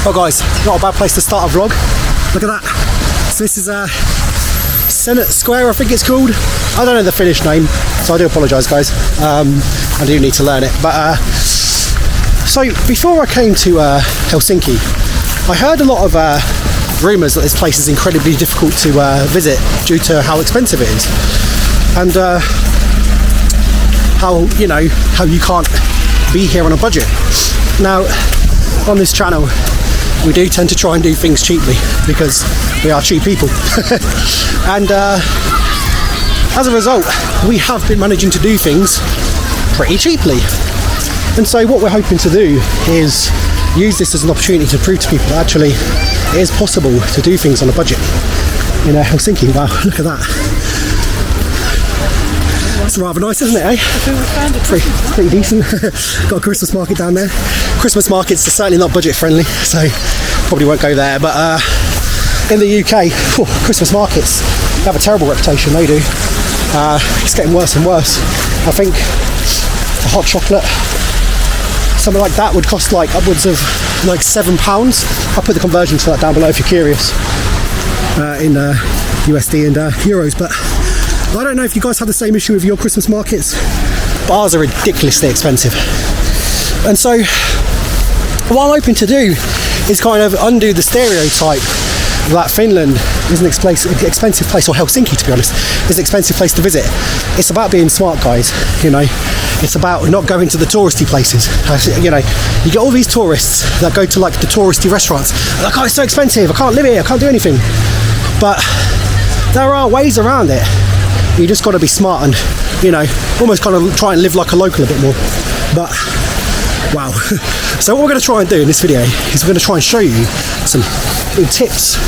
Oh guys, not a bad place to start a vlog. Look at that. So this is Senate Square, I think it's called. I don't know the Finnish name, so I do apologise guys. I do need to learn it. But so before I came to Helsinki, I heard a lot of rumours that this place is incredibly difficult to visit due to how expensive it is. And how you can't be here on a budget. Now, on this channel, we do tend to try and do things cheaply because we are cheap people. And as a result, we have been managing to do things pretty cheaply. And so what we're hoping to do is use this as an opportunity to prove to people that actually it is possible to do things on a budget in Helsinki. Wow, look at that. It's rather nice, isn't it, eh? I think we found it pretty decent. Got a Christmas market down there. Christmas markets are certainly not budget friendly, so probably won't go there. But in the UK, Christmas markets have a terrible reputation, they do. It's getting worse and worse. I think a hot chocolate, something like that, would cost like upwards of like £7. I'll put the conversion to that down below if you're curious in USD and euros. But I don't know if you guys have the same issue with your Christmas markets, but ours are ridiculously expensive. And so what I'm hoping to do is kind of undo the stereotype that Finland is an expensive place, or Helsinki to be honest, is an expensive place to visit. It's about being smart, guys, It's about not going to the touristy places. You get all these tourists that go to like the touristy restaurants. Like, oh, it's so expensive, I can't live here, I can't do anything. But there are ways around it. You just got to be smart and, almost kind of try and live like a local a bit more. But, wow. So what we're going to try and do in this video is we're going to try and show you some little tips,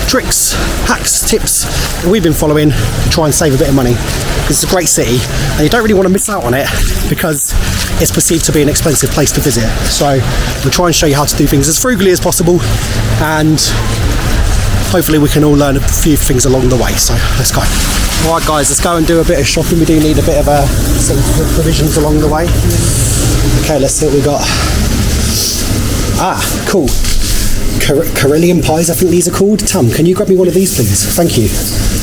tricks, hacks, tips that we've been following to try and save a bit of money. It's a great city and you don't really want to miss out on it because it's perceived to be an expensive place to visit. So we'll try and show you how to do things as frugally as possible, and hopefully we can all learn a few things along the way. So let's go. Alright guys, let's go and do a bit of shopping. We do need a bit of some provisions along the way. Okay, let's see what we got. Ah, cool. Karelian pies, I think these are called. Tam, can you grab me one of these please? Thank you.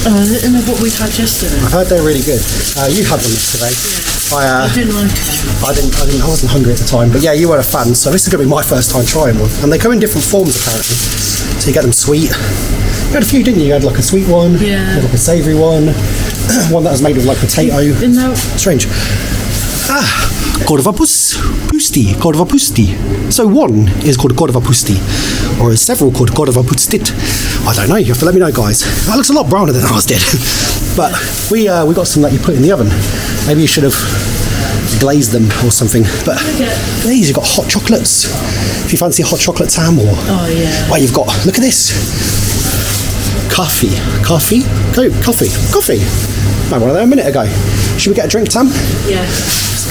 I didn't know what we had yesterday. I heard they're really good. You had one yesterday. Yeah. I didn't like it. I wasn't hungry at the time, but yeah, you were a fan, so this is going to be my first time trying one. And they come in different forms apparently. So you get them sweet. You had a few, didn't you? You had like a sweet one, yeah. You had like a savoury one, one that was made with like potato. No. Strange. Korvapusti. So one is called korvapusti, or several called korvapustit. I don't know, you have to let me know guys. That looks a lot browner than ours did. But we got some that you put in the oven. Maybe you should have glazed them or something. But these, you've got hot chocolates. If you fancy a hot chocolate Tam, or well, you've got, look at this, coffee. I had one of them a minute ago. Should we get a drink, Tam? Yeah.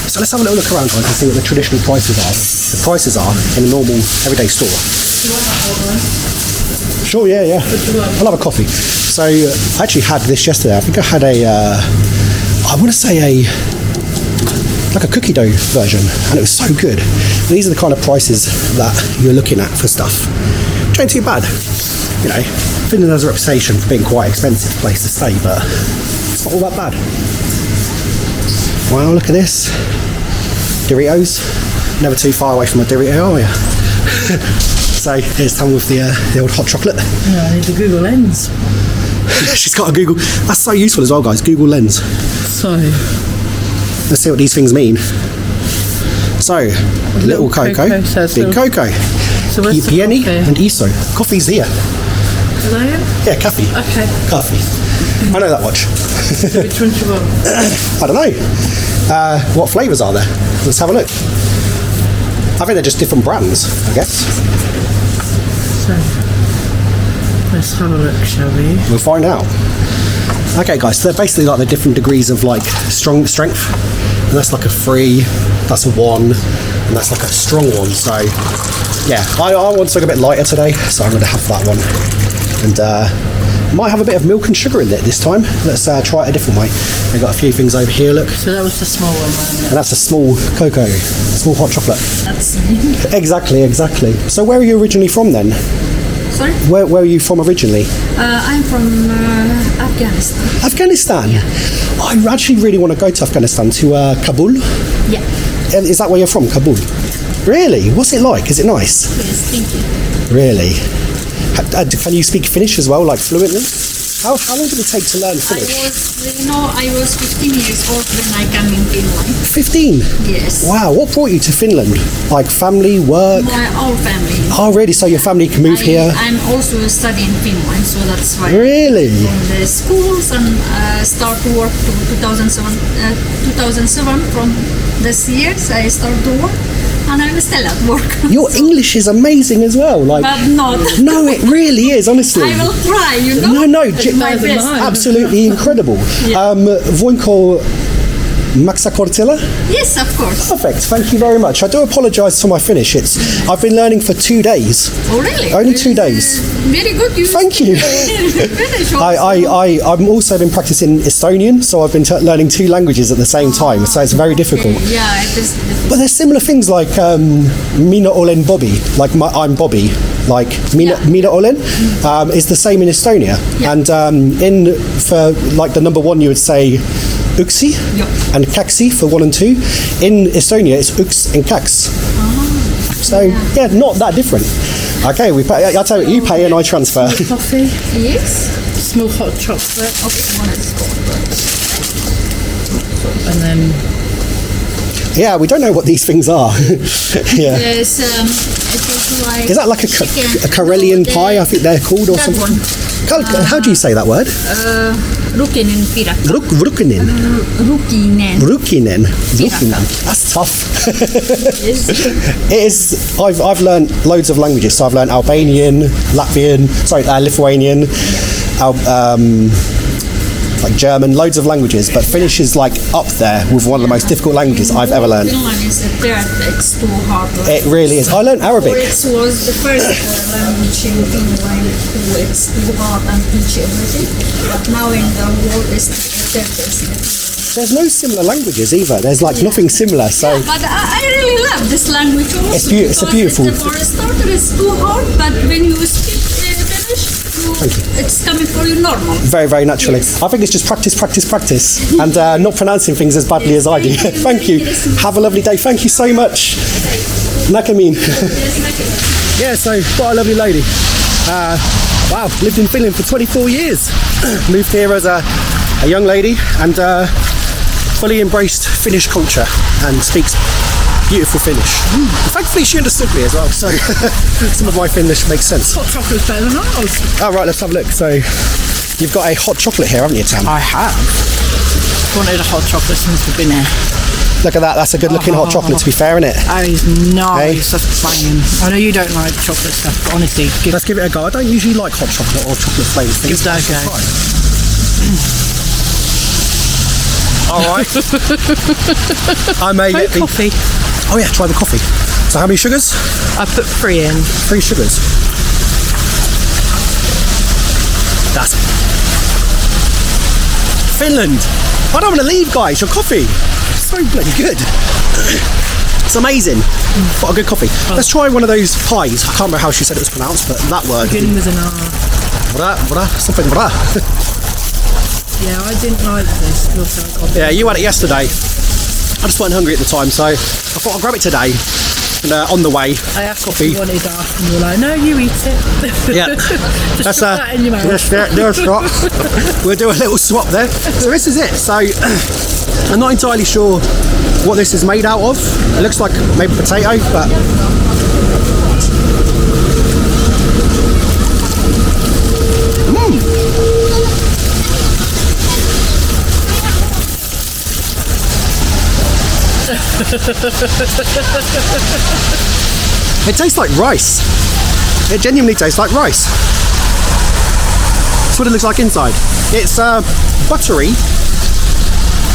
So let's have a little look around guys and see what the traditional prices are. The prices are in a normal everyday store. Do you want that whole one? Sure, yeah. I'll have a coffee. So I actually had this yesterday. I think I had I want to say like a cookie dough version, and it was so good. These are the kind of prices that you're looking at for stuff. Which ain't too bad. Finland has a reputation for being quite an expensive place to stay, but it's not all that bad. Wow, look at this. Doritos. Never too far away from a Dorito, are you? So here's Tam with the old hot chocolate. Yeah, I need the Google Lens. She's got a Google. That's so useful as well, guys. Google Lens. So let's see what these things mean. So little cocoa, big cocoa, so pieni and iso. Coffee's here. Hello? Yeah, coffee. Okay. Coffee. I know that much. So which one do you want? I don't know. What flavours are there? Let's have a look. I think they're just different brands, I guess. So let's have a look, shall we? We'll find out. Okay guys, so they're basically like the different degrees of like strength. And that's like a 3, that's a 1, and that's like a strong one. So yeah, I want something a bit lighter today, so I'm going to have that one. And Might have a bit of milk and sugar in it this time. Let's try it a different way. We've got a few things over here, look. So that was the small one, wasn't it? And that's a small cocoa, small hot chocolate. That's me. Exactly. So where are you originally from then? Sorry? Where are you from originally? I'm from Afghanistan. Afghanistan? Yeah. I actually really want to go to Afghanistan, to Kabul. Yeah. Is that where you're from, Kabul? Really? What's it like? Is it nice? Yes, thank you. Really? Can you speak Finnish as well, like fluently? How long did it take to learn Finnish? I was 15 years old when I came in Finland. 15? Yes. Wow, what brought you to Finland? Like family, work? My whole family. Oh, really? So your family can move here? I'm also studying Finland, so that's why. Really? From the schools and start to work to 2007 from this year, I start to work. And I'm still at work. Your English is amazing as well. Like, but not. No, it really is, honestly. I will try, you know. No, my best. Absolutely incredible. Yeah. Voinko Maxa Kortila? Yes, of course. Perfect, thank you very much. I do apologise for my Finnish. I've been learning for 2 days. Oh, really? Only 2 days. Very good. Thank you. Finnish also. I've also been practicing Estonian, so I've been learning 2 languages at the same time, so it's very difficult. Okay. Yeah, it is difficult. But there's similar things like Mina olen Bobby, like I'm Bobby. Like Mina olen is the same in Estonia, and for like the number 1 you would say Uksi and Kaksi for 1 and 2. In Estonia, it's Uks and Kaks. So yeah, not that different. Okay, I tell you pay and I transfer. Coffee. Yes. Small hot chocolate. And then. Yeah, we don't know what these things are. Yeah. Yes, it is like. Is that like a Karelian pie? I think they're called, or that something. One. How do you say that word? Rukinen pirakka. Rukinen. Rukinen. That's tough. Yes. It is. I've learned loads of languages. So I've learned Albanian, Lithuanian, like German, loads of languages. But Finnish is like up there with one of the most difficult languages I've ever learned. Finland is it's too hard. It really is. I learned Arabic. It was the first language in Finland who it's too hard and teach everything. But now in the world it's There's no similar languages either. There's like nothing similar. So. Yeah, but I really love this language also. It's beautiful. For a starter, it's too hard, but when you speak Finnish, it's coming for you normal. Very, very naturally. Yes. I think it's just practice, and not pronouncing things as badly as I do. Thank you. Have a lovely day. Thank you so much. Nakamin. Yeah, so what a lovely lady. Wow, lived in Finland for 24 years. Moved here as a young lady and fully embraced Finnish culture and speaks beautiful Finnish. Thankfully she understood me as well, so some of my Finnish makes sense. Hot chocolate's better than ours. Oh, right, let's have a look. So you've got a hot chocolate here, haven't you, Tam? I have. Wanted a hot chocolate since we've been here. Look at that, that's a good looking hot chocolate, to be fair, isn't it? That is nice, that's banging. I know you don't like chocolate stuff, but honestly, let's give it a go. I don't usually like hot chocolate or chocolate flavoured things. Give that a go. Alright. I may let coffee. Oh yeah, try the coffee. So how many sugars? I put 3 in. 3 sugars. That's Finland. I don't want to leave, guys. Your coffee. It's so bloody good. It's amazing. What a good coffee. Let's try one of those pies. I can't remember how she said it was pronounced, but that word. Begin with an R. Something. Yeah, I didn't like this. Yeah, you had it yesterday. I just weren't hungry at the time, so I thought I'll grab it today. And on the way, I asked coffee. if you wanted that, and you were like, no, you eat it. Yeah. Just put that in your mouth. We'll do a little swap there. So this is it. So I'm not entirely sure what this is made out of. It looks like maybe potato, but it tastes like rice. It genuinely tastes like rice. That's what it looks like inside. It's buttery.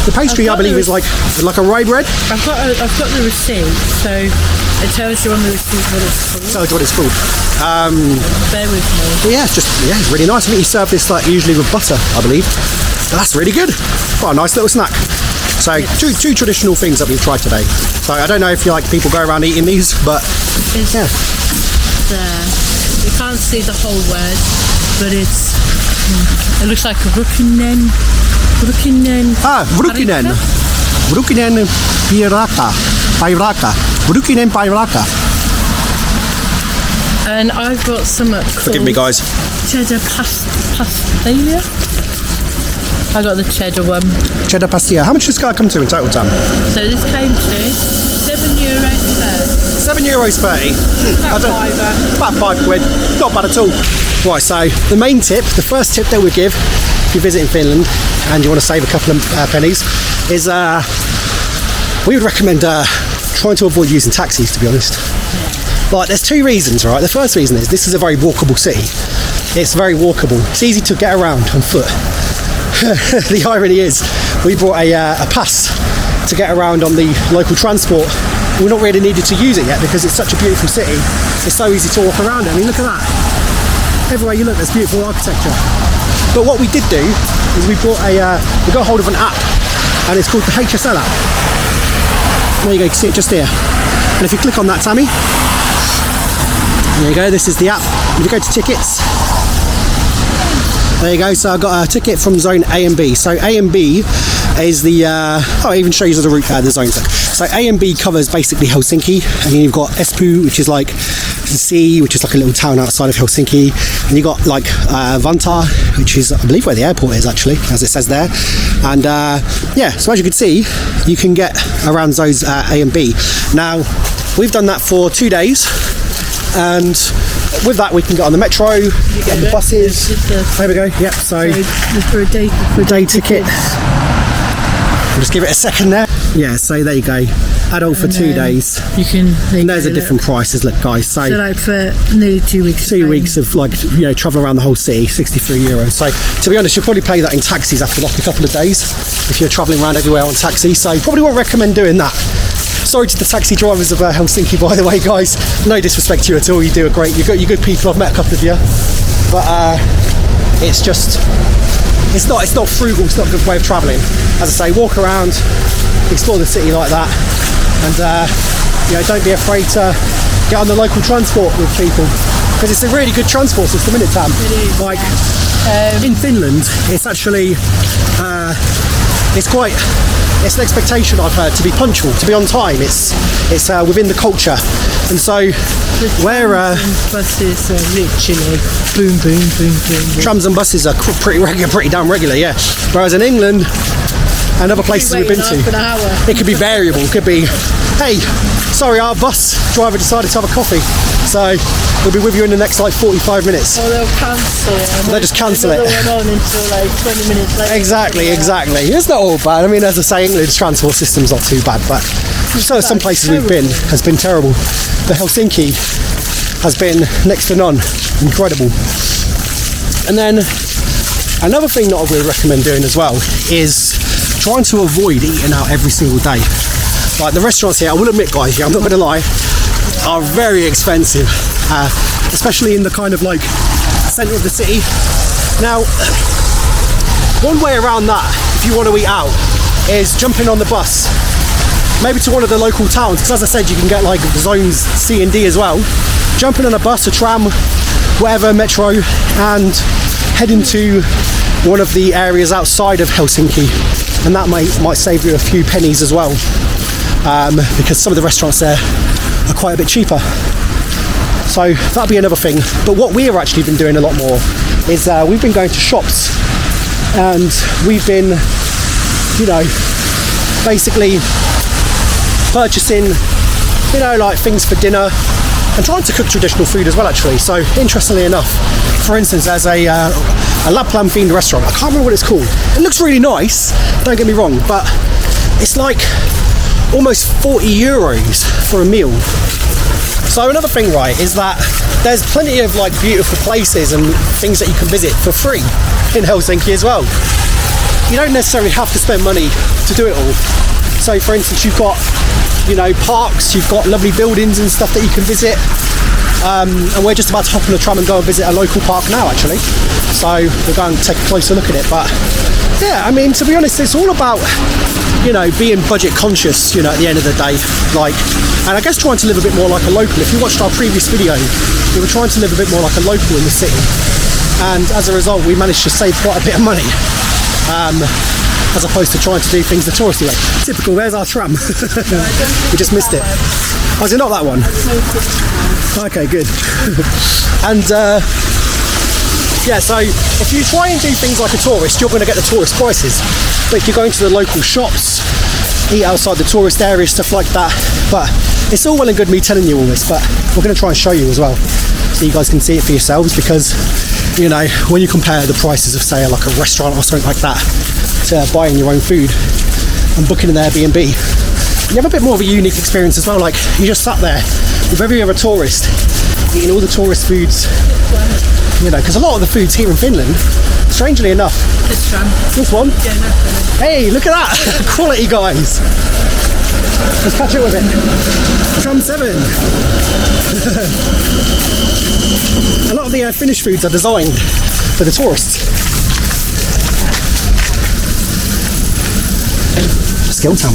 The pastry, I believe, is like a rye bread. I've got the receipt, so It tells you on the receipt what it's called. Tells you what it's called. Bear with me. But yeah, it's really nice. I think you serve this like usually with butter, I believe. That's really good. Quite a nice little snack. So two traditional things that we've tried today. So I don't know if you like people go around eating these, but It's yeah. there. You can't see the whole word, but it looks like a Rukinen. Vrukinen. Vrukinen Piraka. Vrukinen Piraka. And I've got some Forgive me, guys. cheddar pastilla. I got the cheddar one. Cheddar pastilla. How much does this guy come to in total, Tam? So this came to €7.30. About About £5. Not bad at all. Right, so the main tip, the first tip that we give if you're visiting Finland and you want to save a couple of pennies is we would recommend trying to avoid using taxis, to be honest. Like, there's two reasons, right? The first reason is this is a very walkable city. It's very walkable. It's easy to get around on foot. The irony is we brought a pass to get around on the local transport. We're not really needed to use it yet because it's such a beautiful city. It's so easy to walk around it. I mean, look at that. Everywhere you look, there's beautiful architecture. But what we did do is we got hold of an app, and it's called the HSL app. There you go, you can see it just here. And if you click on that, Tammy, there you go, this is the app. If you go to tickets, there you go, so I got a ticket from zone A and B. So A and B is the, it even shows you the route, the zones. So A and B covers basically Helsinki, and then you've got Espoo, which is like the sea, which is like a little town outside of Helsinki, and you got like Vantaa, which is I believe where the airport is actually, as it says there. And yeah, so as you can see, you can get around zones A and B. Now we've done that for 2 days, and with that we can get on the metro, get on the buses. There we go. Yep. So for a day ticket. I'll just give it a second there. Yeah, so there you go. Adult for 2 days. You can. And there's a different prices, look, guys. So like for nearly 2 weeks. 2 weeks of like travel around the whole city, €63. So to be honest, you'll probably pay that in taxis after like a couple of days if you're travelling around everywhere on taxi. So probably won't recommend doing that. Sorry to the taxi drivers of Helsinki, by the way, guys. No disrespect to you at all. You do a great. You're good people. I've met a couple of you, but it's just. It's not frugal. It's not a good way of travelling. As I say, walk around, explore the city like that, and don't be afraid to get on the local transport with people, because it's a really good transport system, isn't it, Tam? It is. Like in Finland, it's actually it's an expectation, I've heard, to be punctual, to be on time. It's within the culture, and so where buses are literally boom, boom, boom, boom. trams and buses are pretty damn regular, yeah. Whereas in England and other places we've been to, it could be variable. It could be, hey, sorry, our bus driver decided to have a coffee, so we'll be with you in the next like 45 minutes. Or they'll cancel it. They'll just cancel it. Another one on until like 20 minutes later. Exactly. It's not all bad. I mean, as I say, England's transport system's not too bad, but some places we've been has been terrible. But Helsinki has been next to none. Incredible. And then another thing that I would recommend doing as well is trying to avoid eating out every single day. Like the restaurants here, I will admit, guys, I'm not going to lie, are very expensive, especially in the kind of like centre of the city. Now, one way around that, if you want to eat out, is jumping on the bus, maybe to one of the local towns, because as I said, you can get like zones C and D as well. Jumping on a bus, a tram, whatever, metro, and heading to one of the areas outside of Helsinki, and that might save you a few pennies as well, because some of the restaurants there are quite a bit cheaper. So that'll be another thing. But what we've actually been doing a lot more is we've been going to shops, and we've been, basically purchasing, like things for dinner, and trying to cook traditional food as well, actually. So interestingly enough, for instance, there's a Lapland themed restaurant. I can't remember what it's called. It looks really nice, don't get me wrong, but it's like almost €40 for a meal. So another thing, right, is that there's plenty of like beautiful places and things that you can visit for free in Helsinki as well. You don't necessarily have to spend money to do it all. So for instance, you've got, parks, you've got lovely buildings and stuff that you can visit. And we're just about to hop on the tram and go and visit a local park now, actually. So we're going to take a closer look at it. But yeah, I mean, to be honest, it's all about, being budget conscious, at the end of the day. And I guess trying to live a bit more like a local. If you watched our previous video, we were trying to live a bit more like a local in the city. And as a result, we managed to save quite a bit of money. As opposed to trying to do things the touristy way. Typical, there's our tram. We just missed it. Oh, is it not that one? Okay, good. And so if you try and do things like a tourist, you're going to get the tourist prices. But if you're going to the local shops, eat outside the tourist areas, stuff like that. But it's all well and good me telling you all this, but we're going to try and show you as well, so you guys can see it for yourselves, because when you compare the prices of, say, like a restaurant or something like that to buying your own food and booking an Airbnb, you have a bit more of a unique experience as well. Like, you just sat there with every other tourist eating all the tourist foods, because a lot of the foods here in Finland, strangely enough, this one, hey, look at that. Quality, guys. Let's catch it with it. Tram 7. A lot of the Finnish foods are designed for the tourists. Skill town.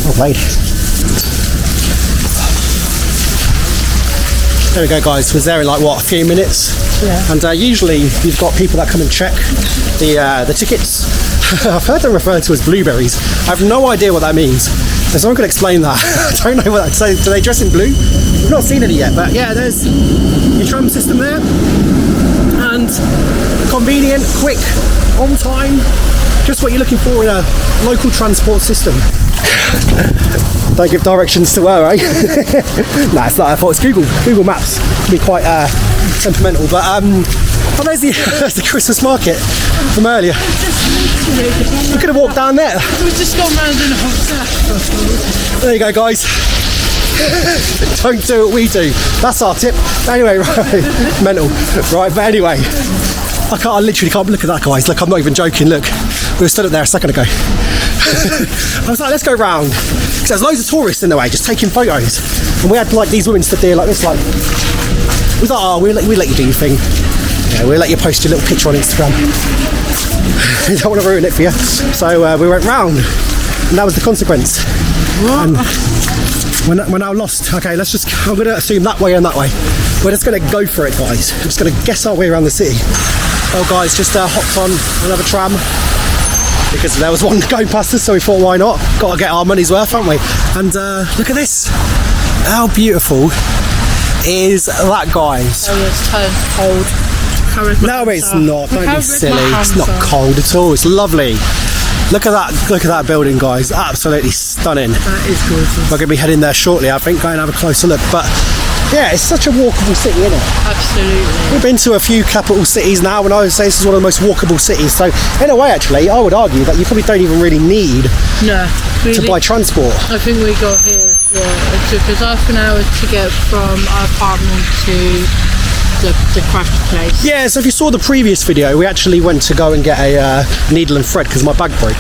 Well played. There we go, guys. Was there in like a few minutes? Yeah. And usually you've got people that come and check the tickets. I've heard them referred to as blueberries. I have no idea what that means. If someone could explain that. I don't know what that. So do they dress in blue? We've not seen any yet, but yeah, there's your tram system there, and convenient, quick, on time, just what you're looking for in a local transport system. Don't give directions to her, eh? Nah, it's not. I thought it's Google Maps. Can be quite temperamental, but there's the Christmas market from earlier. We could have walked down there. We've just gone round in a whole circle. There you go, guys. Don't do what we do. That's our tip. Anyway, right. Mental. Right, but anyway, I literally can't look at that, guys. Look, I'm not even joking. Look, we were stood up there a second ago. I was like, let's go round. Because there's loads of tourists in the way, just taking photos. And we had like these women stood there like this, like, we thought, oh, we'll let you do your thing. Yeah, we'll let you post your little picture on Instagram. We don't want to ruin it for you. So we went round, and that was the consequence. And we're now lost. Okay, I'm going to assume that way and that way. We're just going to go for it, guys. I'm just going to guess our way around the city. Oh, guys, just hopped on another tram, because there was one going past us, so we thought, why not? Got to get our money's worth, haven't we? And look at this. How beautiful is that, guys? Oh, it's turned cold. No, it's not. Don't be silly. It's not cold at all. It's lovely. Look at that building, guys. Absolutely stunning. That is gorgeous. We're going to be heading there shortly, I think, going to have a closer look. But yeah, it's such a walkable city, isn't it? Absolutely. We've been to a few capital cities now, and I would say this is one of the most walkable cities. So in a way, actually, I would argue that you probably don't even really need to buy transport. I think we got here, it took us half an hour to get from our apartment to the craft place. Yeah, so if you saw the previous video, we actually went to go and get a needle and thread because my bag broke.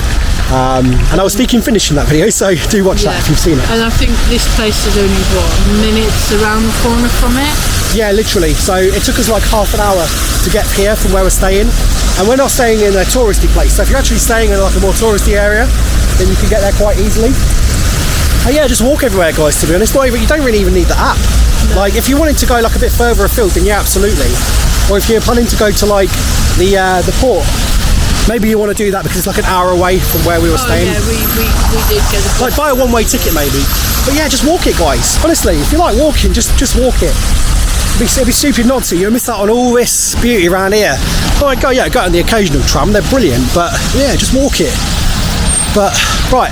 And I was speaking Finnish in that video, so do watch that if you've seen it. And I think this place is only, minutes around the corner from it? Yeah, literally. So it took us like half an hour to get here from where we're staying. And we're not staying in a touristy place. So if you're actually staying in like a more touristy area, then you can get there quite easily. And yeah, just walk everywhere, guys, to be honest. You don't really even need the app. No. Like, if you wanted to go like a bit further afield, then yeah, absolutely. Or if you're planning to go to like the port, maybe you want to do that because it's like an hour away from where we were staying. Yeah, we did get the port. Like, buy a one-way ticket maybe. But yeah, just walk it, guys. Honestly, if you like walking, just walk it. It'd be stupid not to. You'll miss out on all this beauty around here. Go on the occasional tram. They're brilliant, but yeah, just walk it. But right,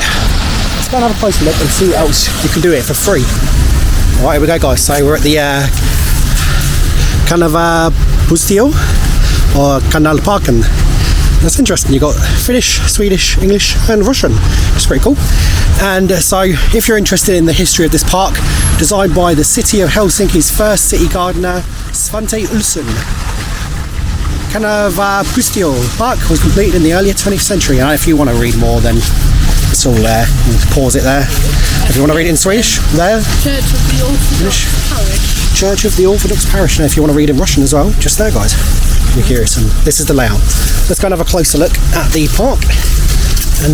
let's go and have a closer look and see what else you can do here for free. All right, here we go, guys. So we're at the Pustio or Kanalparken. That's interesting. You've got Finnish, Swedish, English and Russian. It's pretty cool. And so if you're interested in the history of this park, designed by the city of Helsinki's first city gardener, Svante Ulsson. Pustio Park was completed in the earlier 20th century. And if you want to read more, then it's It's all there. You can pause it there. If you want to read it in Swedish, there. Church of the Orthodox Parish. Church of the Orthodox Parish. Now, if you want to read in Russian as well, just there, guys. If you're curious, and this is the layout. Let's go and have a closer look at the park. And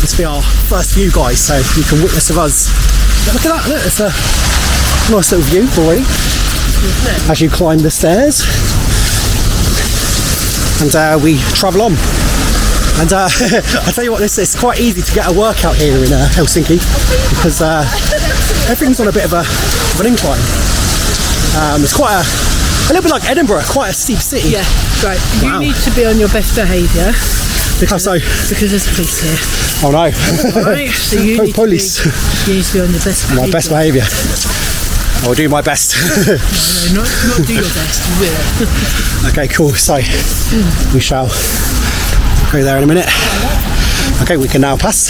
this will be our first view, guys, so you can witness of us. Look at that, look, it's a nice little view already as you climb the stairs. And we travel on. And I tell you what, it's quite easy to get a workout here in Helsinki because everything's on a bit of an incline. It's quite a little bit like Edinburgh, quite a steep city. Yeah, right. Wow. You need to be on your best behaviour. How so? Because there's police here. Oh no. Right, so you need Police. You need to be on your best behaviour. My best behaviour. I will do my best. No, not do your best, you will. Okay, cool. So we shall go there in a minute. Okay, we can now pass.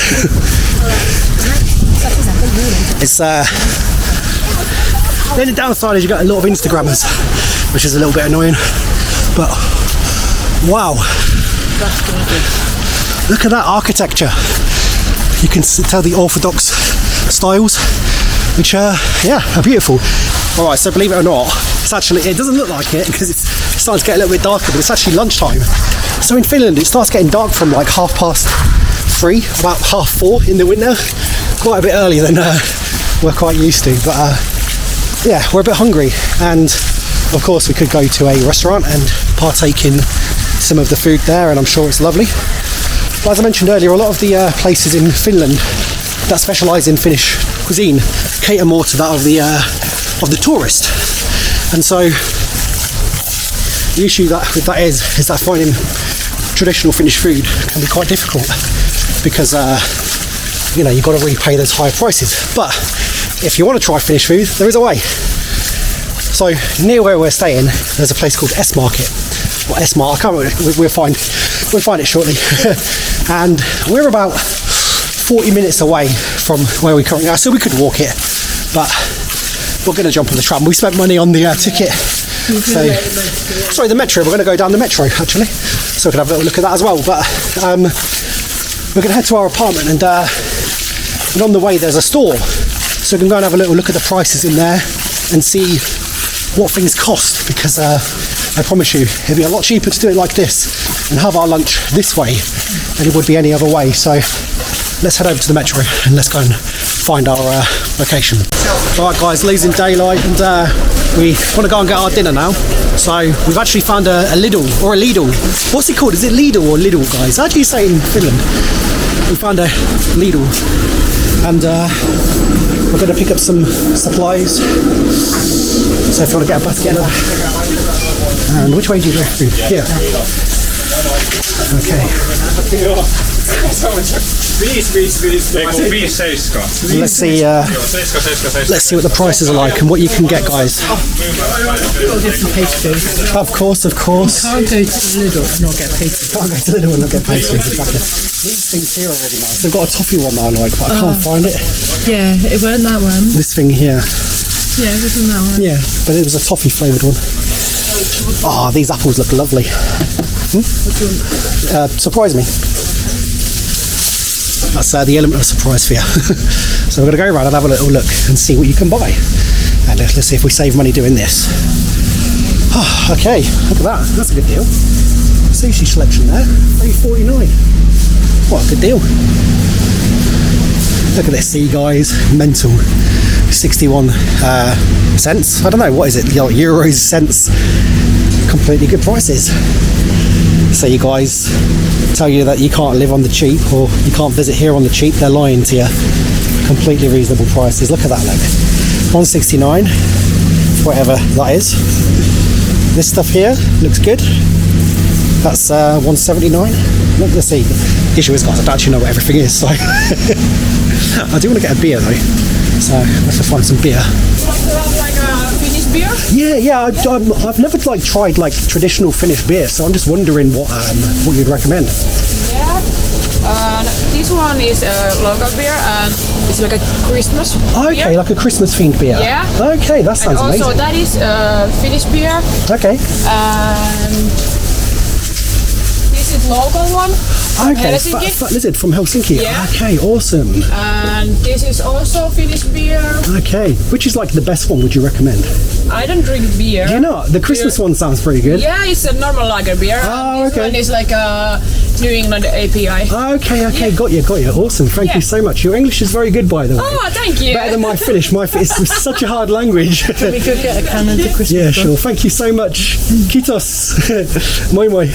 It's the only downside is you got a lot of Instagrammers, which is a little bit annoying. But wow, look at that architecture. You can tell the Orthodox styles, which are beautiful. All right, so believe it or not, it doesn't look like it because it's starting to get a little bit darker, but it's actually lunchtime. So in Finland, it starts getting dark from like 3:30, about 4:30 in the winter. Quite a bit earlier than we're quite used to, but we're a bit hungry, and of course we could go to a restaurant and partake in some of the food there, and I'm sure it's lovely. But as I mentioned earlier, a lot of the places in Finland that specialise in Finnish cuisine cater more to that of the tourist, and so the issue with that is that finding traditional Finnish food can be quite difficult because you've got to really pay those higher prices. But if you want to try Finnish food, there is a way. So near where we're staying, there's a place called S-Market. Or S-Mart, I can't remember, we'll find it shortly. And we're about 40 minutes away from where we currently are, so we could walk it, but we're going to jump on the tram. We spent money on the ticket. The metro. We're going to go down the metro, actually, so we can have a little look at that as well. But we're going to head to our apartment, and on the way there's a store, so we can go and have a little look at the prices in there and see what things cost, because I promise you it'd be a lot cheaper to do it like this and have our lunch this way than it would be any other way. So let's head over to the metro and let's go and find our location. Alright guys, losing daylight, and we want to go and get our dinner now. So we've actually found a Lidl, or a Lidl. What's it called? Is it Lidl or Lidl, guys? How do you say it in Finland? We found a Lidl, and we're going to pick up some supplies. So if you want to get a basket of that. And which way do you go through? Here. Okay. Let's see what the prices are like and what you can get, guys. Different pastries. Of course. Can't go to Lidl and not get pastries. Can't go to Lidl and not get pastries. Exactly. These things here are really nice. They've got a toffee one that I like, but I can't find it. Yeah, it weren't that one. This thing here. Yeah, it wasn't that one. Yeah, but it was a toffee flavoured one. Oh, these apples look lovely. Surprise me. That's the element of surprise for you. So we're going to go around and have a little look and see what you can buy. And let's see if we save money doing this. Oh, okay, look at that. That's a good deal. Sushi selection there, $3.49. What a good deal. Look at this, see guys, mental. 61 cents. I don't know, what is it? Euros, cents. Completely good prices. So you guys tell you that you can't live on the cheap or you can't visit here on the cheap, they're lying to you. Completely reasonable prices. Look at that, look. $1.69, whatever that is. This stuff here looks good. That's $1.79. Look, let's see. The issue is, guys, I don't actually know what everything is, so I do want to get a beer though. So let's just find some beer. Like a Finnish beer? Yeah. I've never tried traditional Finnish beer, so I'm just wondering what you'd recommend. Yeah. This one is a local beer, and it's like a Christmas Okay, beer. like a Christmas themed beer. Yeah. Okay, that sounds And also amazing. that is Finnish beer. Okay. And this is local one. Okay, Helsinki. fat lizard from Helsinki. Yeah. Okay, awesome. And this is also Finnish beer. Okay, which is like the best one? Would you recommend? I don't drink beer. Do you not? The Christmas one sounds pretty good. Yeah, it's a normal lager beer. Oh, This okay. one is like a New England API. Okay, got you. Awesome, thank you so much. Your English is very good, by the way. Oh, thank you. Better than my Finnish. It's such a hard language. We could get a can of the Christmas Yeah, one. sure. Thank you so much. Kiitos. Moi moi.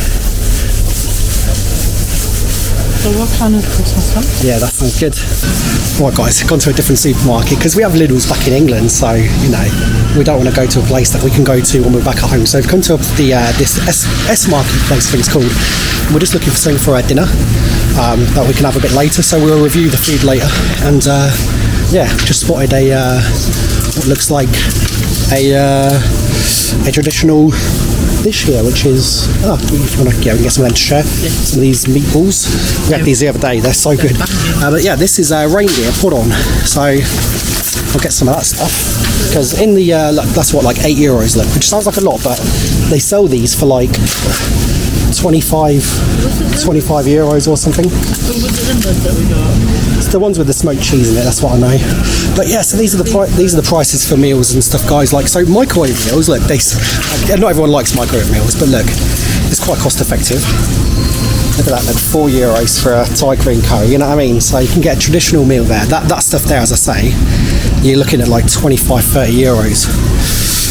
So what kind of Christmas one? Yeah, that sounds good. Right, guys, gone to a different supermarket because we have Lidl's back in England, so you know we don't want to go to a place that we can go to when we're back at home. So we've come to this S-Market place, I think it's called. And we're just looking for something for our dinner that we can have a bit later. So we'll review the food later. And yeah, just spotted what looks like a traditional dish here, which is if you want to, we can get some of them to share. Some of these meatballs. We had these the other day. They're so good. But yeah, this is reindeer put on. So I'll get some of that stuff because in the that's what, like €8, look, which sounds like a lot, but they sell these for like 25 euros or something. What was the numbers that we got? It's the ones with the smoked cheese in it. That's what I know. But yeah, so these are the prices for meals and stuff, guys. Like, so microwave meals. Look, not everyone likes microwave meals, but look, it's quite cost effective. Look at that, like €4 for a Thai green curry. You know what I mean? So you can get a traditional meal there. That stuff there, as I say, you're looking at like 25-30 euros.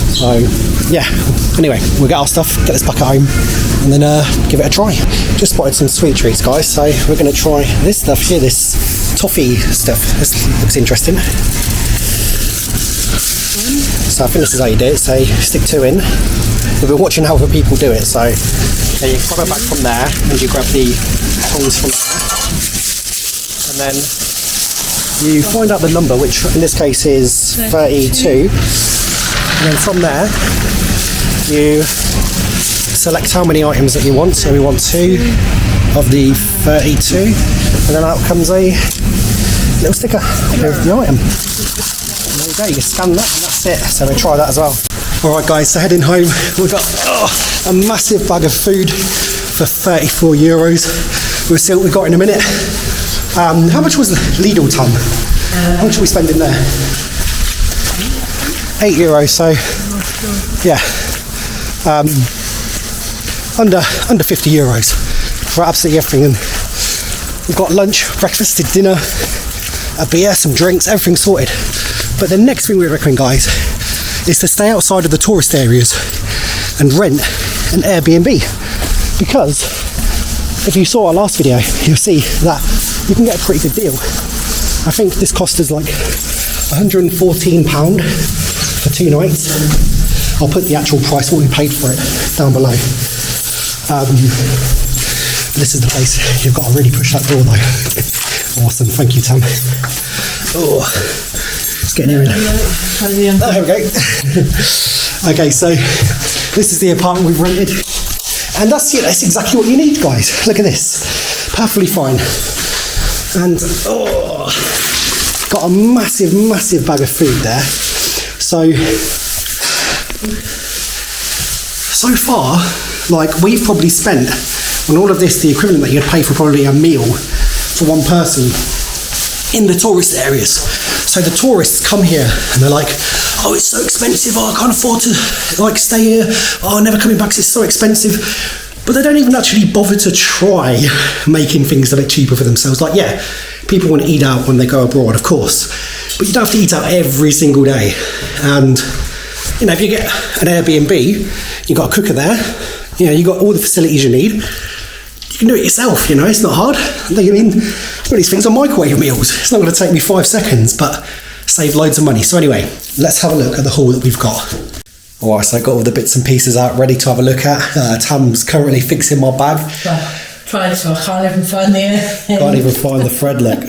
So yeah, anyway, we'll get our stuff, get this back at home, and then give it a try. Just spotted some sweet treats, guys, so we're going to try this stuff here, this toffee stuff. This looks interesting. So I think this is how you do it, so you stick two in. We've been watching how other people do it, so you grab it back from there, and you grab the tongs from there, and then you find out the number, which in this case is 32. And then from there, you select how many items that you want. So we want 2 of the 32, and then out comes a little sticker with the item. And there you go, you can scan that, and that's it. So we'll try that as well. All right, guys, so heading home, we've got a massive bag of food for €34. We'll see what we got in a minute. How much was the Lidl, Tom? How much are we spending there? €8, so yeah, under €50 for absolutely everything. And we've got lunch, breakfast, dinner, a beer, some drinks, everything sorted. But the next thing we recommend, guys, is to stay outside of the tourist areas and rent an Airbnb, because if you saw our last video, you'll see that you can get a pretty good deal. I think this cost us like £114 for 2 nights. I'll put the actual price, what we paid for it, down below. This is the place. You've got to really push that door though. Awesome, thank you, Tam. Oh, it's getting here in. Oh, here we go. Okay, so this is the apartment we've rented, and that's it. That's exactly what you need, guys. Look at this, perfectly fine. And got a massive bag of food there. So far, like, we've probably spent on all of this the equivalent that you'd pay for probably a meal for one person in the tourist areas. So the tourists come here and they're like, oh, it's so expensive, I can't afford to like stay here, I'm never coming back, it's so expensive. But they don't even actually bother to try making things a bit cheaper for themselves. Like, yeah, people want to eat out when they go abroad, of course, but you don't have to eat out every single day. And you know, if you get an Airbnb, you've got a cooker there, you know, you've got all the facilities you need. You can do it yourself, you know, it's not hard. I mean, all these things are microwave meals. It's not going to take me 5 seconds, but save loads of money. So anyway, let's have a look at the haul that we've got. All right, so I got all the bits and pieces out ready to have a look at. Tam's currently fixing my bag. Trying to, I can't even find the Can't even find the thread, look.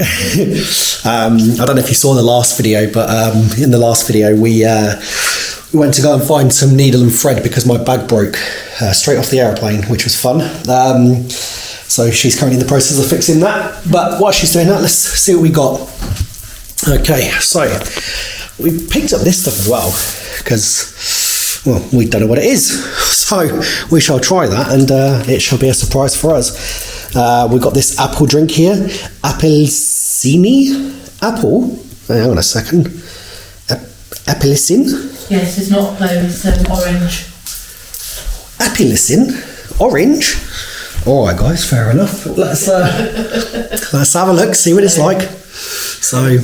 I don't know if you saw the last video, but in the last video we went to go and find some needle and thread because my bag broke straight off the aeroplane, which was fun. So she's currently in the process of fixing that. But while she's doing that, let's see what we got. Okay, so we picked up this stuff as well because, well, we don't know what it is. So we shall try that, and it shall be a surprise for us. We've got this apple drink here, appelsini apple. Hang on a second. Appelsin. Yes, it's not those orange. Appelsin, orange. All right, guys, fair enough. Let's have a look, see what it's like. So,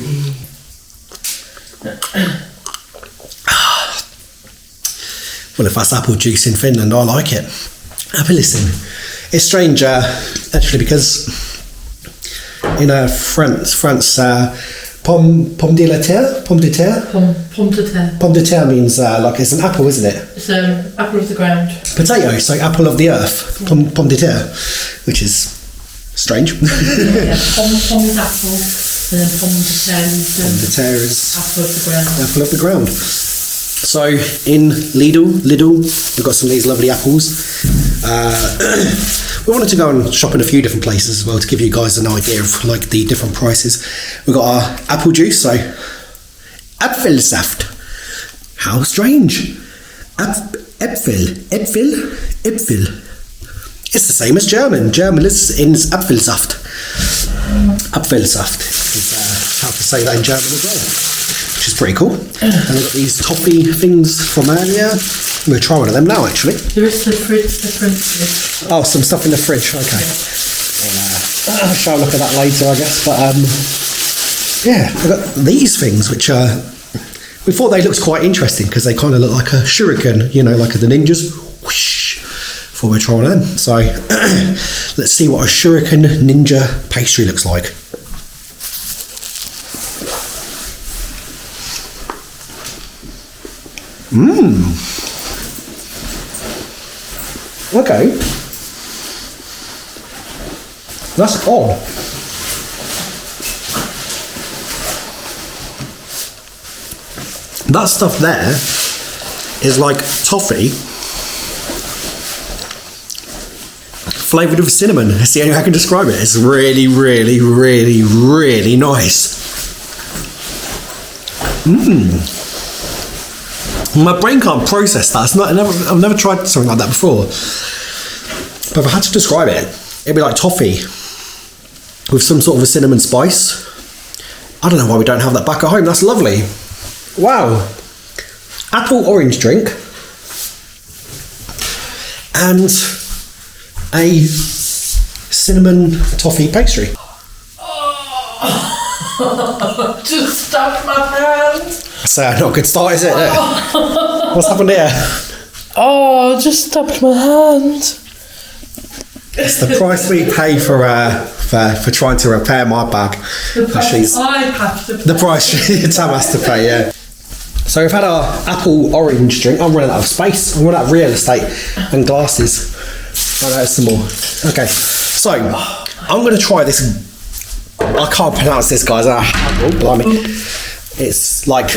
well, if that's apple juice in Finland, I like it. Appelsin. It's strange, actually, because in France, pomme de terre. Pomme de terre. Pomme de terre means like it's an apple, isn't it? It's apple of the ground. Potato, so apple of the earth. Pomme de terre, which is strange. Yeah, pomme is apple, and then pomme de terre is Pomme de terre is apple of the ground. apple of the ground. So in Lidl, we've got some of these lovely apples. We wanted to go and shop in a few different places as well to give you guys an idea of like the different prices. We've got our apple juice, so Apfelsaft. How strange. Äpfel. It's the same as German. German is Apfelsaft. Apfelsaft is how to say that in German as well, which is pretty cool. And we've got these toffee things from earlier. We'll try one of them now, actually. There is the fridge. Oh, some stuff in the fridge. Okay. I'll show a look at that later, I guess. But yeah, I've got these things, which we thought they looked quite interesting because they kind of look like a shuriken, you know, like the ninjas. Whoosh. Before we try one of them. So let's see what a shuriken ninja pastry looks like. Okay. That's odd. That stuff there is like toffee flavoured with cinnamon. That's the only way I can describe it. It's really, really, really, really nice. My brain can't process that. I've never tried something like that before. But if I had to describe it, it'd be like toffee with some sort of a cinnamon spice. I don't know why we don't have that back at home. That's lovely. Wow. Apple orange drink. And a cinnamon toffee pastry. Just stuck my hand. So not a good start, is it? What's happened here? Oh, I just stabbed my hand. It's the price we pay for trying to repair my bag. The price I have to pay. The price Tam has to pay, yeah. So we've had our apple orange drink. I'm running out of space. I'm running out of real estate and glasses. Oh no, some more. Okay, so I'm going to try this. I can't pronounce this, guys. Oh, blimey. It's like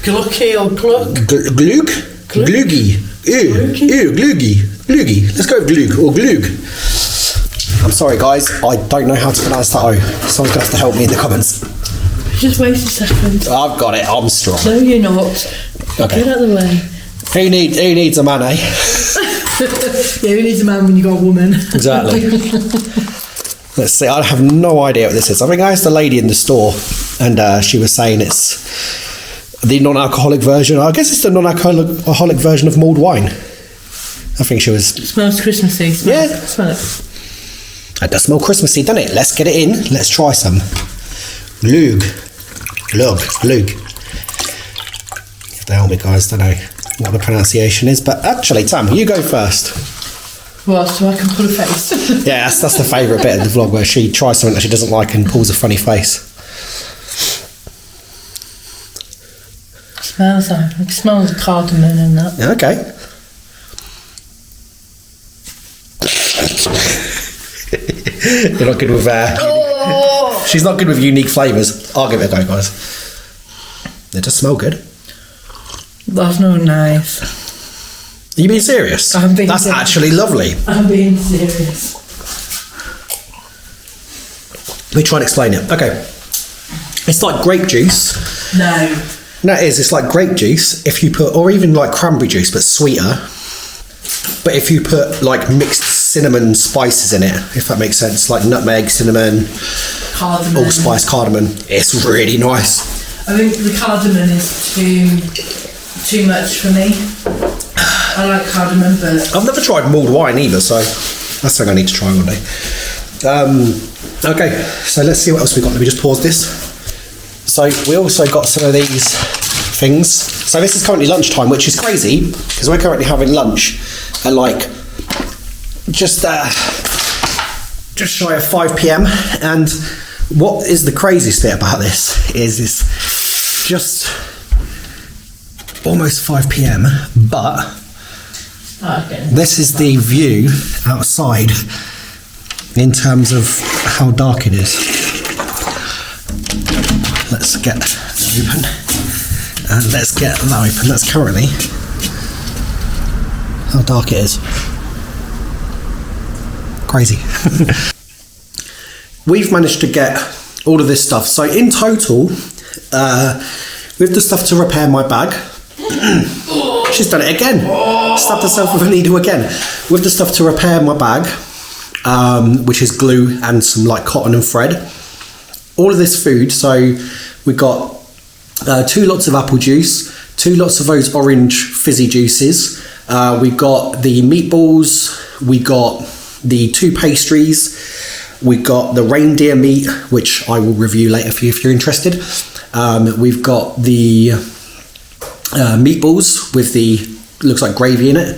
Glucky or glug? Glug? Gloogie. Ew, gloogie. Let's go with glug or glug. I'm sorry, guys. I don't know how to pronounce that O. Someone's going to have to help me in the comments. Just wait a second. I've got it. I'm strong. No, you're not. Okay. Get out of the way. Who needs a man, eh? Yeah, who needs a man when you got a woman? Exactly. Let's see. I have no idea what this is. I think I asked the lady in the store, and she was saying it's the non-alcoholic version. I guess it's the non-alcoholic version of mulled wine. I think she was. It smells Christmassy. Smell it. It does smell Christmassy, doesn't it? Let's get it in. Let's try some. Glug. If they help me, guys, don't know what the pronunciation is, but actually, Tam, you go first. Well, so I can pull a face. Yeah, that's the favourite bit of the vlog, where she tries something that she doesn't like and pulls a funny face. Smells like it smells of cardamom and that. Okay. You're not good with she's not good with unique flavours. I'll give it a go, guys. It does smell good. That's not nice. Are you being serious? I'm being That's serious. actually lovely. I'm being serious. Let me try and explain it. Okay. It's like grape juice. No. No, it is. It's like grape juice if you put, or even like cranberry juice, but sweeter. But if you put like mixed cinnamon spices in it, if that makes sense, like nutmeg, cinnamon, Cardamom. allspice, cardamom. It's really nice. I think the cardamom is too much for me. I like cardamom, but I've never tried mulled wine either, so that's something I need to try one day. Okay, so let's see what else we got. Let me just pause this. So we also got some of these things. So this is currently lunchtime, which is crazy because we're currently having lunch at like just shy of 5 p.m. And what is the craziest bit about this is it's just almost 5 p.m. but this is the view outside in terms of how dark it is. Let's get that open. And let's get that open. That's currently how dark it is. Crazy. We've managed to get all of this stuff. So in total, with the stuff to repair my bag, she's done it again. Stabbed herself with a needle again. With the stuff to repair my bag, which is glue and some like cotton and thread. All of this food, so we got 2 lots of apple juice, 2 lots of those orange fizzy juices. We got the meatballs, we got the 2 pastries, we got the reindeer meat, which I will review later for you if you're interested. We've got the meatballs with the looks like gravy in it.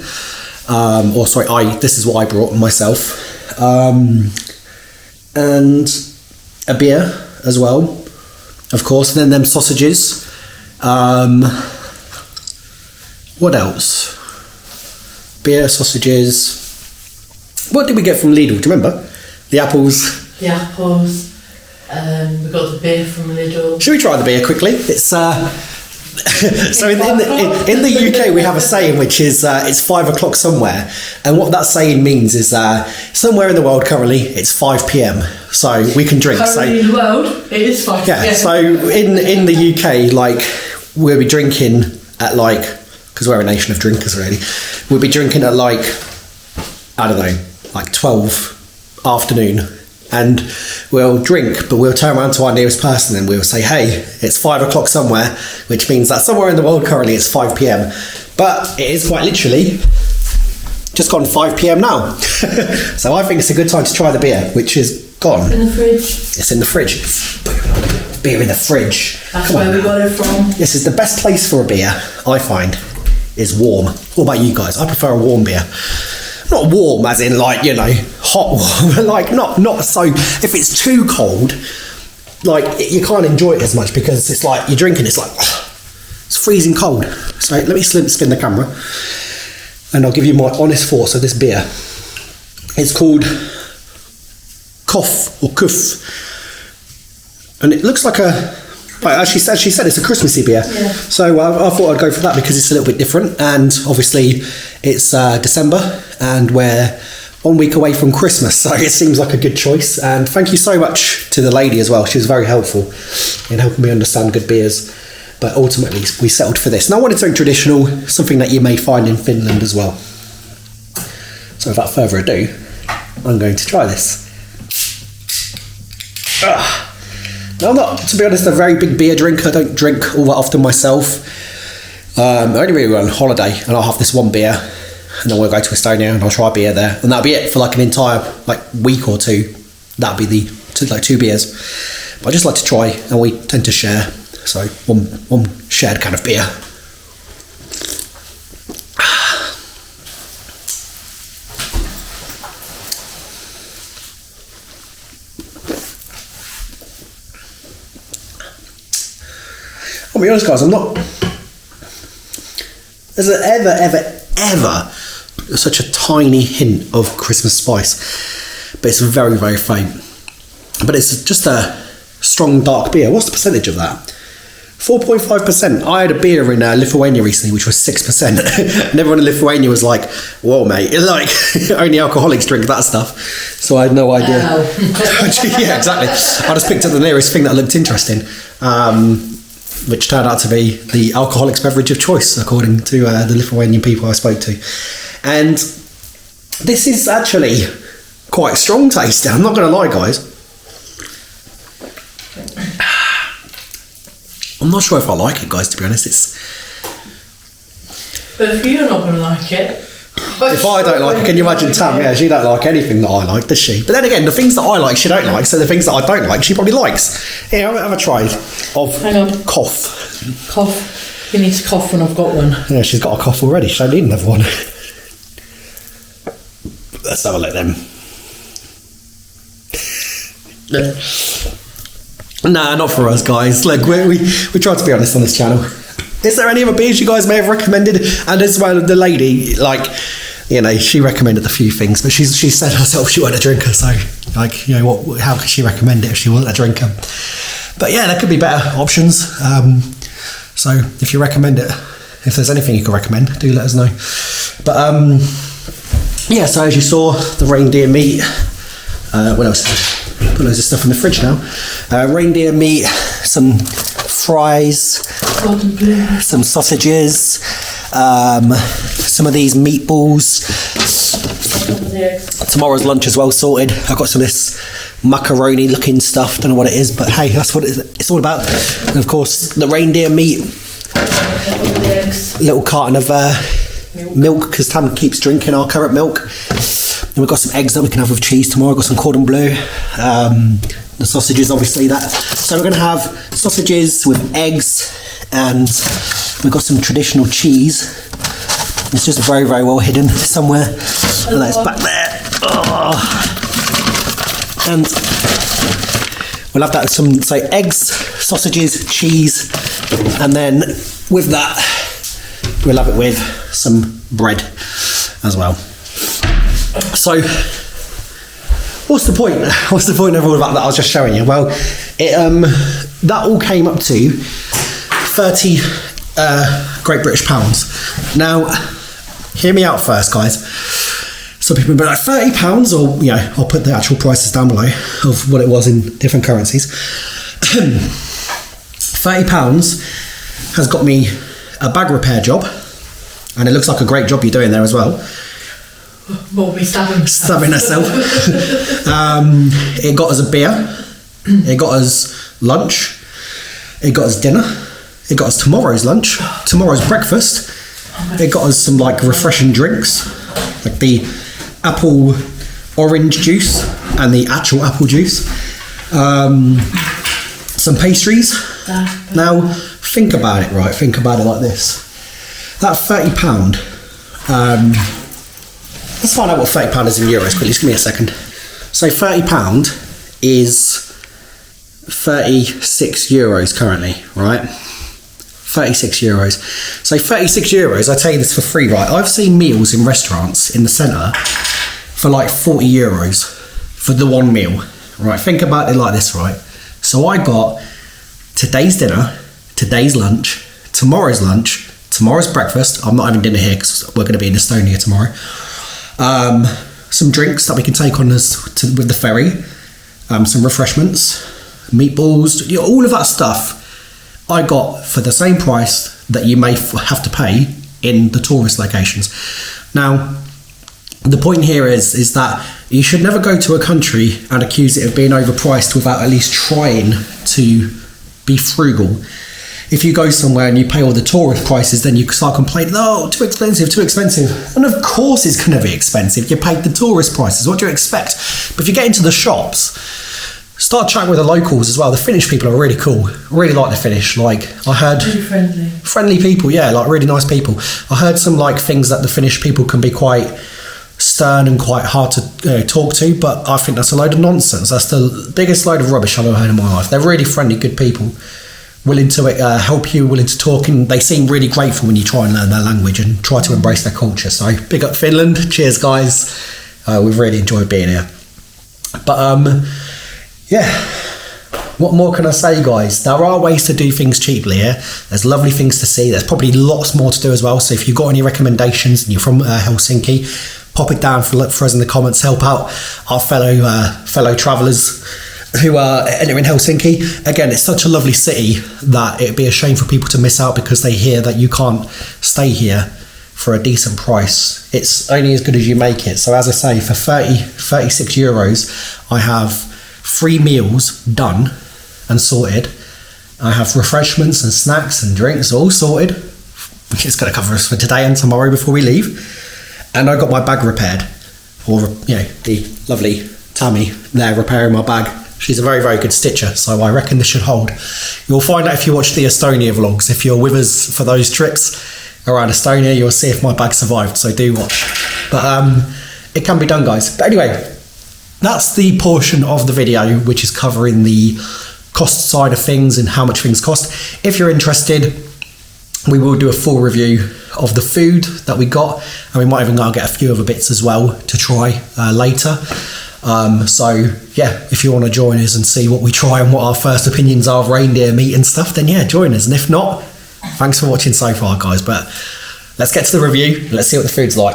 This is what I brought myself. And a beer as well, of course, and then them sausages. What else? Beer, sausages. What did we get from Lidl? Do you remember? The apples. the apples. We got the beer from Lidl. Should we try the beer quickly? It's so in the UK we have a saying which is it's 5 o'clock somewhere, and what that saying means is somewhere in the world currently it's 5 p.m. so we can drink. Currently in the world it is 5 p.m. Yeah, so in the UK, like, we'll be drinking at like, because we're a nation of drinkers really, we'll be drinking at like, I don't know, like 12 afternoon, and we'll drink, but we'll turn around to our nearest person and we'll say, hey, it's 5 o'clock somewhere, which means that somewhere in the world currently it's 5 p.m. But it is quite literally just gone 5 p.m. now. So I think it's a good time to try the beer, which is gone. In the fridge. It's in the fridge. Beer in the fridge. That's where we got it from. This is the best place for a beer, I find, is warm. What about you guys? I prefer a warm beer. Not warm as in like, you know, hot warm, but like not so, if it's too cold, like you can't enjoy it as much because it's like you're drinking, it's like, it's freezing cold. So let me spin the camera and I'll give you my honest thoughts of this beer. It's called Koff or Kuff, and it looks like as she said it's a Christmassy beer. Yeah. So I thought I'd go for that because it's a little bit different, and obviously it's December and we're 1 week away from Christmas, so it seems like a good choice. And thank you so much to the lady as well. She was very helpful in helping me understand good beers, but ultimately we settled for this. And I wanted something traditional, something that you may find in Finland as well. So without further ado, I'm going to try this. Now, I'm not, to be honest, a very big beer drinker. I don't drink all that often myself. I only really go on holiday and I'll have this one beer, and then we'll go to Estonia and I'll try a beer there, and that'll be it for like an entire like week or two. That'll be the 2 beers. But I just like to try, and we tend to share. So one shared kind of beer. I'll be honest, guys, I'm not. There's ever such a tiny hint of Christmas spice, but it's very, very faint. But it's just a strong dark beer. What's the percentage of that? 4.5%. I had a beer in Lithuania recently, which was 6%. And everyone in Lithuania was like, "Whoa, mate! Like only alcoholics drink that stuff." So I had no idea. Yeah, exactly. I just picked up the nearest thing that looked interesting. Which turned out to be the alcoholic's beverage of choice, according to the Lithuanian people I spoke to. And This is actually quite strong tasting. I'm not going to lie, guys. I'm not sure if I like it, guys, to be honest. But if you're not going to like it... If I don't like it, can you imagine Tam? Yeah, she don't like anything that I like, does she? But then again, the things that I like, she don't like. So the things that I don't like, she probably likes. Here, have a try of Hang on. cough. Cough. You need to cough when I've got one. Yeah, she's got a cough already. She don't need another one. Let's have a look then. Nah, not for us, guys. Look, we try to be honest on this channel. Is there any other beers you guys may have recommended? And as well, the lady, like, you know, she recommended a few things, but she said herself she wasn't a drinker, so, like, you know, how could she recommend it if she wasn't a drinker? But yeah, there could be better options. So if you recommend it, if there's anything you can recommend, do let us know. But yeah, so as you saw, the reindeer meat. What else? Put loads of stuff in the fridge now. Reindeer meat, some fries, some sausages, some of these meatballs. Tomorrow's lunch as well sorted. I've got some of this macaroni looking stuff, don't know what it is, but hey, that's what it's all about. And of course the reindeer meat, little carton of milk, because Tam keeps drinking our carrot milk. And we've got some eggs that we can have with cheese tomorrow. I've got some cordon bleu, the sausages, obviously that. So we're going to have sausages with eggs, and we've got some traditional cheese. It's just very, very well hidden somewhere. And that's back there. Oh. And we'll have that with some, so eggs, sausages, cheese, and then with that, we'll have it with some bread as well. So, what's the point? What's the point of all of that I was just showing you? Well, that all came up to 30 Great British pounds. Now, hear me out first, guys. Some people will be like, £30, or, you know, I'll put the actual prices down below of what it was in different currencies. £30 has got me a bag repair job, and it looks like a great job you're doing there as well. We'll be stabbing herself. It got us a beer. It got us lunch. It got us dinner. It got us tomorrow's lunch. Tomorrow's breakfast. It got us some like refreshing drinks, like the apple orange juice and the actual apple juice. Some pastries. Now think about it, right? Think about it like this. That £30. Let's find out what £30 is in euros quickly. Just give me a second. So £30 is 36 euros currently, right? 36 euros. So 36 euros, I tell you this for free, right? I've seen meals in restaurants in the centre for like 40 euros for the one meal, right? Think about it like this, right? So I got today's dinner, today's lunch, tomorrow's breakfast. I'm not having dinner here because we're going to be in Estonia tomorrow. Some drinks that we can take on with the ferry, some refreshments, meatballs, you know, all of that stuff I got for the same price that you may have to pay in the tourist locations. Now, the point here is that you should never go to a country and accuse it of being overpriced without at least trying to be frugal. If you go somewhere and you pay all the tourist prices, then you start complaining, oh, too expensive. And of course it's going to be expensive. You paid the tourist prices. What do you expect? But if you get into the shops, start chatting with the locals as well. The Finnish people are really cool. Really like the Finnish. Like, I heard... Really friendly people, yeah, like really nice people. I heard some like things that the Finnish people can be quite stern and quite hard to talk to, but I think that's a load of nonsense. That's the biggest load of rubbish I've ever heard in my life. They're really friendly, good people. Willing to help you, willing to talk, and they seem really grateful when you try and learn their language and try to embrace their culture. So big up Finland, cheers guys. We've really enjoyed being here. But yeah, what more can I say, guys? There are ways to do things cheaply here. There's lovely things to see. There's probably lots more to do as well. So if you've got any recommendations and you're from Helsinki, pop it down for us in the comments. Help out our fellow travellers who are entering Helsinki. Again, it's such a lovely city that it'd be a shame for people to miss out because they hear that you can't stay here for a decent price. It's only as good as you make it. So as I say, for 36 euros, I have 3 meals done and sorted. I have refreshments and snacks and drinks all sorted. It's going to cover us for today and tomorrow before we leave. And I got my bag repaired. Or, you know, the lovely Tammy there repairing my bag. She's a very, very good stitcher, so I reckon this should hold. You'll find out if you watch the Estonia vlogs. If you're with us for those trips around Estonia, you'll see if my bag survived, so do watch. But it can be done, guys. But anyway, that's the portion of the video which is covering the cost side of things and how much things cost. If you're interested, we will do a full review of the food that we got, and we might even go and get a few other bits as well to try later. So yeah, if you want to join us and see what we try and what our first opinions are of reindeer meat and stuff, then yeah, join us. And if not, thanks for watching so far, guys. But let's get to the review. Let's see what the food's like.